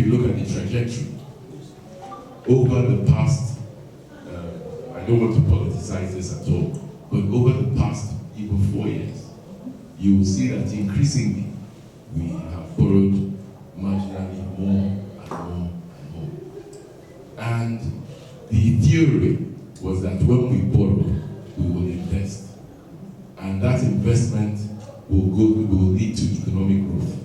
you look at the trajectory over the past, I don't want to politicize this at all, but over the past even 4 years, you will see that increasingly we have borrowed marginally more and more and more. And the theory was that when we borrow, we will invest. And that investment will lead to economic growth.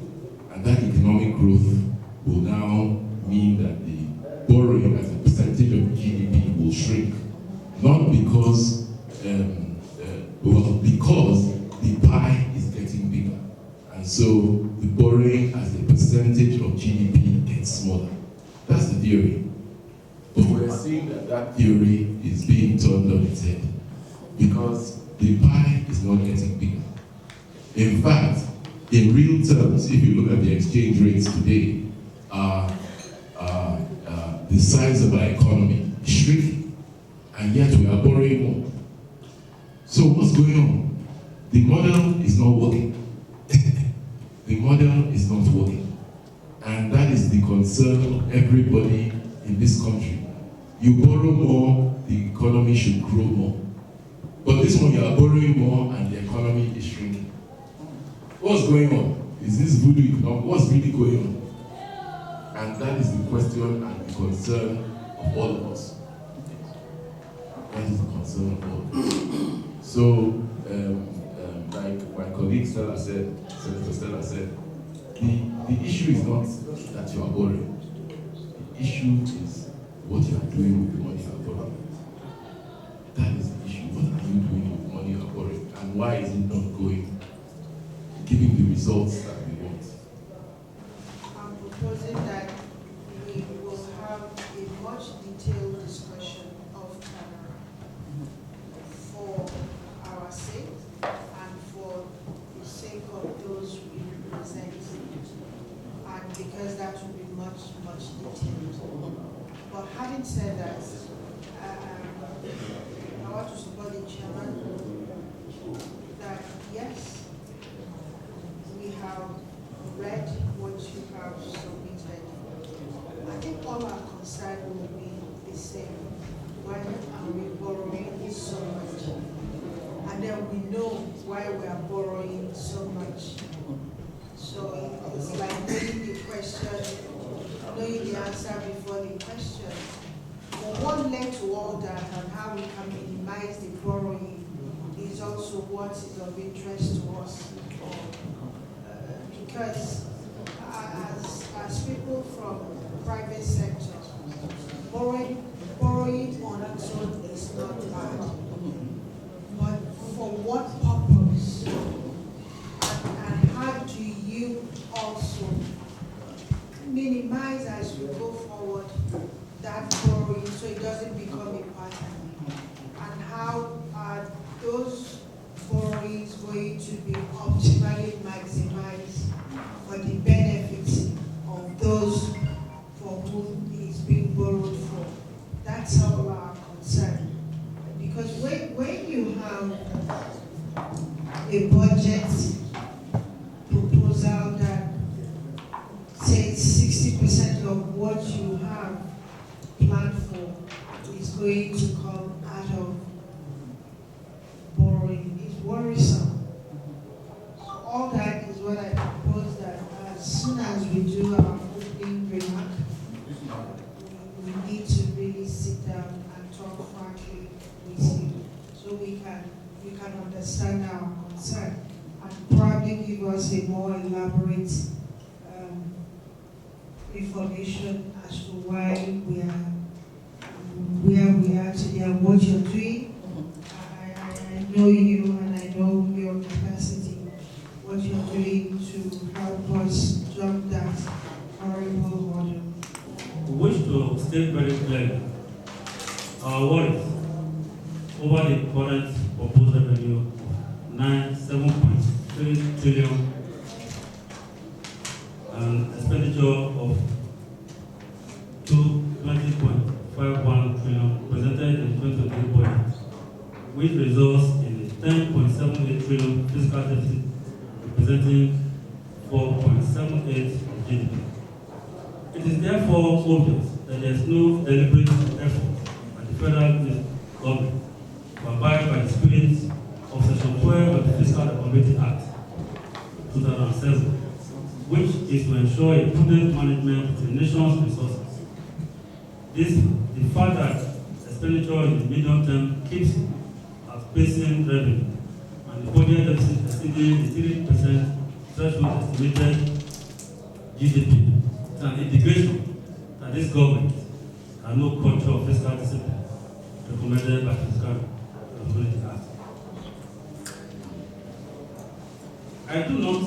And that economic growth will now mean that the borrowing as a percentage of GDP will shrink. Not because, because the pie is getting bigger. And so the borrowing as a percentage of GDP gets smaller. That's the theory. But we're seeing that that theory is being turned on its head because the pie is not getting bigger. In fact, in real terms, if you look at the exchange rates today, the size of our economy is shrinking, and yet we are borrowing more. So what's going on? The model is not working. The model is not working. And that is the concern of everybody in this country. You borrow more, the economy should grow more. But this one, you are borrowing more and the economy is shrinking. What's going on? Is this voodoo economic? What's really going on? And that is the question and the concern of all of us. That is the concern of all of us. So, like my colleague Stella said, Senator Stella said, the issue is not that you are borrowing. The issue is what you are doing with the money you are borrowing. That is the issue. What are you doing with the money you are borrowing? And why is it not giving the results that we want? I'm proposing that we will have a much detailed discussion of camera for our sake and for the sake of those we represent, and because that will be much detailed. But having said that, I want to support the chairman that yes, we have read what you have submitted. I think all our concern will be the same. Why are we borrowing so much? And then we know why we are borrowing so much. So it's like knowing the question, knowing the answer before the question. But what led to all that and how we can minimize the borrowing is also what is of interest to us. Because as people from private sector, borrowing on its own is not bad. But for what purpose? And how do you also minimize as you go forward that borrowing so it doesn't become a pattern? And how are those borrowings going to be optimally maximized for the benefits of those for whom it is being borrowed for? That's all our concern. Because when you have a budget proposal that says 60% of what you have planned for is going to come out of borrowing, it's worrisome. So all that is what I propose, that as soon as we do our opening remark, we need to really sit down and talk frankly with you so we can understand our concern and probably give us a more elaborate information as to why we are where we are today and what you're doing. I know you and I know your capacity, what you're doing to help us jump that horrible hurdle. We wish to state very clearly our worries over the current proposed revenue of 7.3 trillion and expenditure of 20.51 trillion presented in 2023 budget, which results in a 10.78 trillion fiscal deficit representing 4.78 of GDP. It It is therefore obvious that there is no deliberate effort by the federal government to abide by the spirit of Section 12 of the Fiscal Accountability Act 2007, which is to ensure a prudent management of the nation's resources. The fact that expenditure in the medium term keeps outpacing revenue, and the budget deficit exceeding the 3% threshold estimated GDP, is an indication that this government has no culture of fiscal discipline recommended by the Fiscal Accountability Act. I do not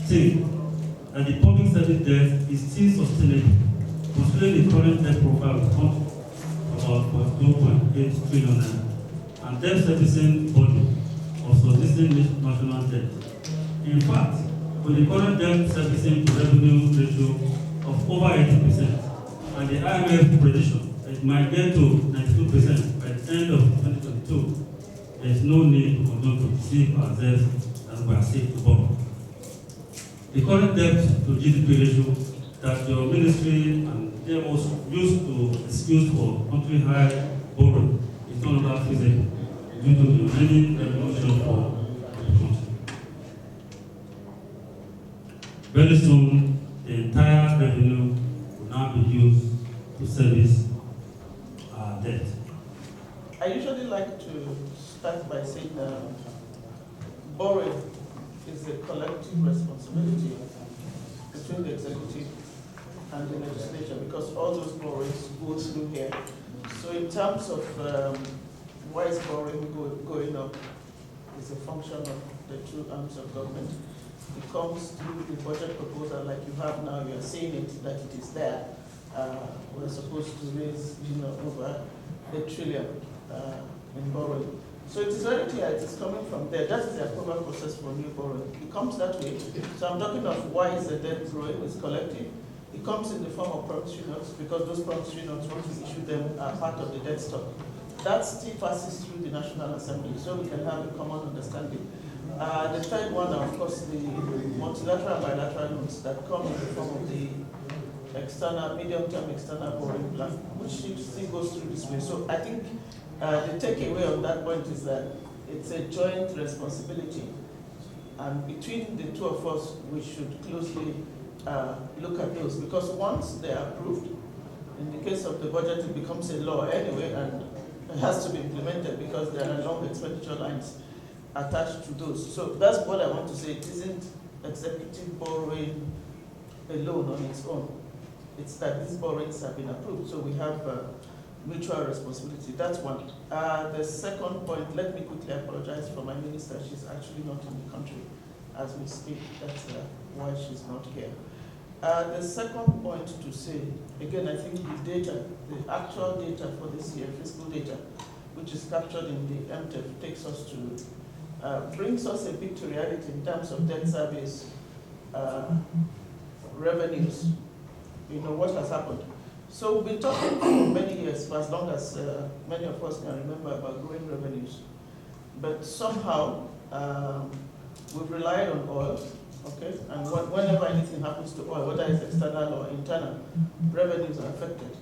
think that the public service debt is still sustainable, considering the current debt profile of the country, about 2.8 trillion naira, and debt servicing body of subsisting national debt. In fact, with the current debt servicing to revenue ratio of over 80%, and the IMF prediction it might get to 92% by the end of 2022, there is no need to continue to deceive ourselves that we are safe to borrow. The current debt to GDP ratio that your ministry and DMOs used to excuse for country-high borrowing is no longer feasible due to the many revolution for the country. Very soon, the entire revenue will now be used to service our debt. I usually like to start by saying borrowing is a collective responsibility between the executive and the legislature, because all those borrowings go through here. So in terms of why is borrowing going up, is a function of the two arms of government. It comes through the budget proposal like you have now. You are seeing it, that it is there. We're supposed to raise over $8 trillion in borrowing. So it is very clear it is coming from there. That is the approval process for new borrowing. It comes that way. So I'm talking of why is the debt growing, it's collective. It comes in the form of promissory notes, because those promissory notes, once we issue them, are part of the debt stock. That still passes through the National Assembly, so we can have a common understanding. The third one are, of course, the multilateral and bilateral notes that come in the form of the external, medium-term external borrowing plan, which still goes through this way. So I think the takeaway on that point is that it's a joint responsibility, and between the two of us, we should closely look at those, because once they are approved, in the case of the budget, it becomes a law anyway, and it has to be implemented because there are long expenditure lines attached to those. So that's what I want to say. It isn't executive borrowing alone on its own. It's that these borrowings have been approved, so we have mutual responsibility. That's one. The second point, let me quickly apologize for my minister. She's actually not in the country as we speak. That's why she's not here. The second point to say, again, I think the data, the actual data for this year, fiscal data, which is captured in the MTEF, takes us to, brings us a bit to reality in terms of debt service revenues. You know, what has happened. So we've been talking for many years, for as long as many of us can remember, about growing revenues. But somehow, we've relied on oil, okay? And whenever anything happens to oil, whether it's external or internal, revenues are affected.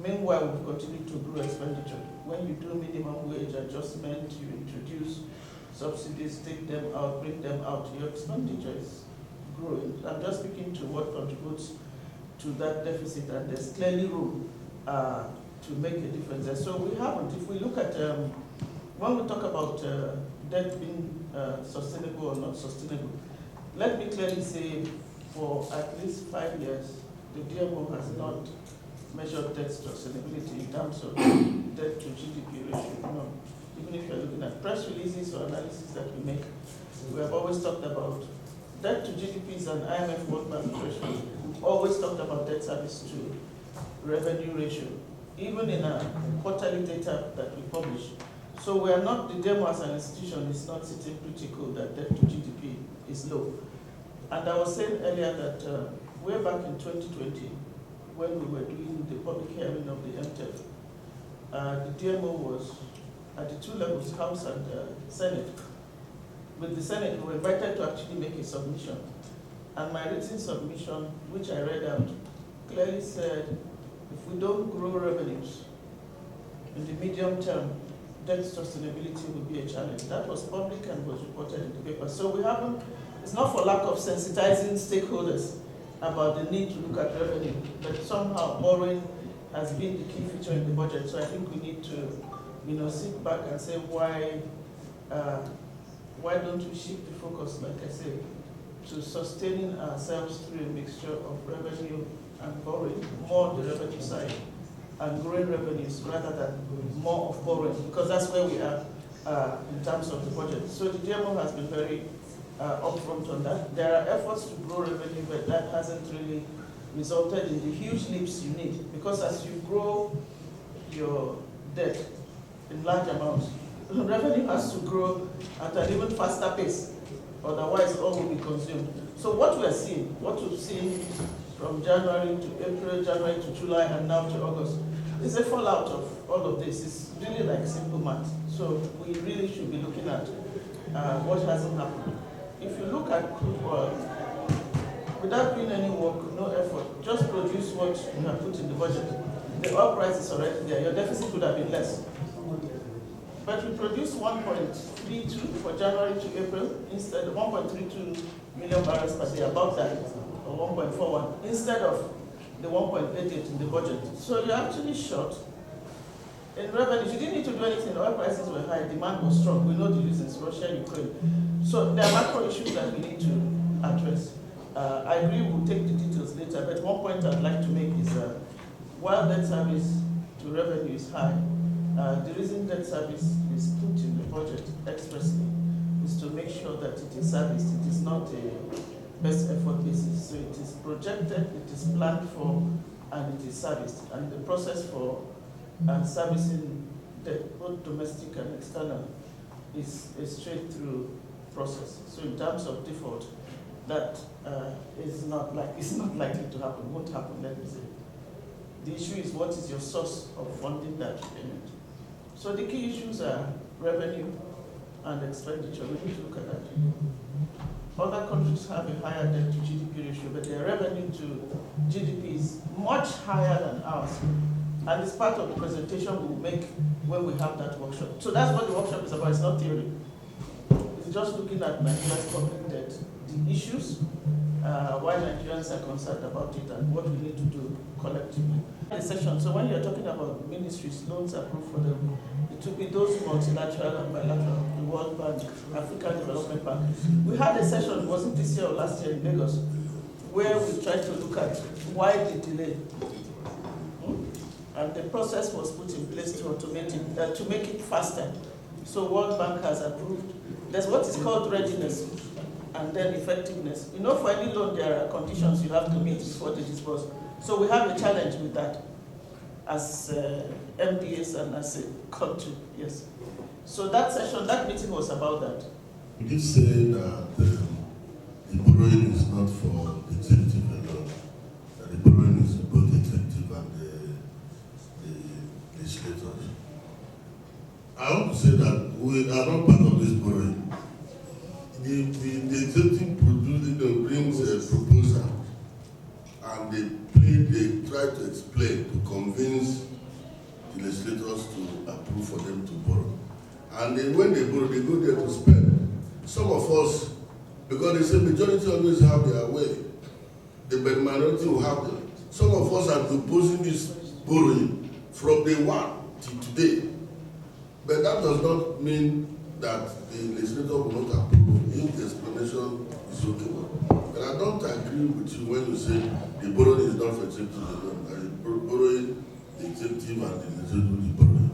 Meanwhile, we've continued to grow expenditure. When you do minimum wage adjustment, you introduce subsidies, take them out, bring them out, your expenditure is growing. I'm just speaking to what contributes to that deficit, and there's clearly room to make a difference there. So we haven't. If we look at, when we talk about debt being sustainable or not sustainable, let me clearly say for at least 5 years, the DMO has not measured debt sustainability in terms of debt to GDP ratio. No. Even if you're looking at press releases or analysis that we make, we have always talked about debt to GDP is an IMF World Bank ratio. We've always talked about debt service to revenue ratio, even in a quarterly data that we publish. So we are not, the DMO as an institution is not sitting pretty cool that debt to GDP is low. And I was saying earlier that way back in 2020, when we were doing the public hearing of the MTEF, the DMO was at the two levels, House and Senate. With the Senate, we were invited to actually make a submission And my written submission, which I read out, clearly said if we don't grow revenues in the medium term, debt sustainability will be a challenge. That was public and was reported in the paper. So we haven't, it's not for lack of sensitizing stakeholders about the need to look at revenue, but somehow borrowing has been the key feature in the budget. So I think we need to, sit back and say why don't we shift the focus, like I said, to sustaining ourselves through a mixture of revenue and borrowing, more the revenue side, and growing revenues rather than more of borrowing, because that's where we are in terms of the budget. So the GMO has been very upfront on that. There are efforts to grow revenue, but that hasn't really resulted in the huge leaps you need, because as you grow your debt in large amounts, revenue has to grow at an even faster pace, otherwise all will be consumed. So what we've seen from January to April, January to July, and now to August, is a fallout of all of this. It's really like simple math. So we really should be looking at what hasn't happened. If you look at crude oil, without doing any work, no effort, just produce what you have put in the budget. The oil price is already there. Your deficit would have been less. But we produced 1.32 for January to April, instead of 1.32 million barrels per day, about that, or 1.41, instead of the 1.88 in the budget. So you're actually short in revenues. You didn't need to do anything. Oil prices were high, demand was strong. We know the reasons, Russia, Ukraine. So there are macro issues that we need to address. I agree we'll take the details later, but one point I'd like to make is while debt service to revenue is high, the reason debt service is put in the budget expressly is to make sure that it is serviced. It is not a best effort basis. So it is projected, it is planned for, and it is serviced. And the process for servicing debt, both domestic and external, is a straight through process. So in terms of default, that is not likely to happen, won't happen, let me say. The issue is what is your source of funding that repayment. So the key issues are revenue and expenditure. We need to look at that. Other countries have a higher debt to GDP ratio, but their revenue to GDP is much higher than ours. And it's part of the presentation we'll make when we have that workshop. So that's what the workshop is about. It's not theory. It's just looking at Nigeria's public debt, the issues, why Nigerians are concerned about it, and what we need to do collectively. The session. So when you're talking about ministries, loans approved for them, it will be those multilateral and bilateral, the World Bank, African Development Bank. We had a session, was it this year or last year in Lagos, where we tried to look at why the delay. And the process was put in place to automate it, to make it faster. So World Bank has approved. There's what is called readiness and then effectiveness. For any loan, there are conditions you have to meet before they disburse. So we have a challenge with that as MDAs and as a country, yes. So that session, that meeting was about that. You did say that the borrowing is not for the executive alone, that the borrowing is both the executive and the legislators. I want to say that we are not part of this borrowing. The executive brings a proposal, and they try to explain, to convince the legislators to approve for them to borrow. And then when they borrow, they go there to spend. Some of us, because they say majority always have their way, the minority will have them. Some of us are proposing this borrowing from day one till today. But that does not mean that the legislator will not approve if the explanation is okay. But I don't agree with you when you say the borrowing is not for executive alone. Borrowing, the executive and the legislature will be borrowing.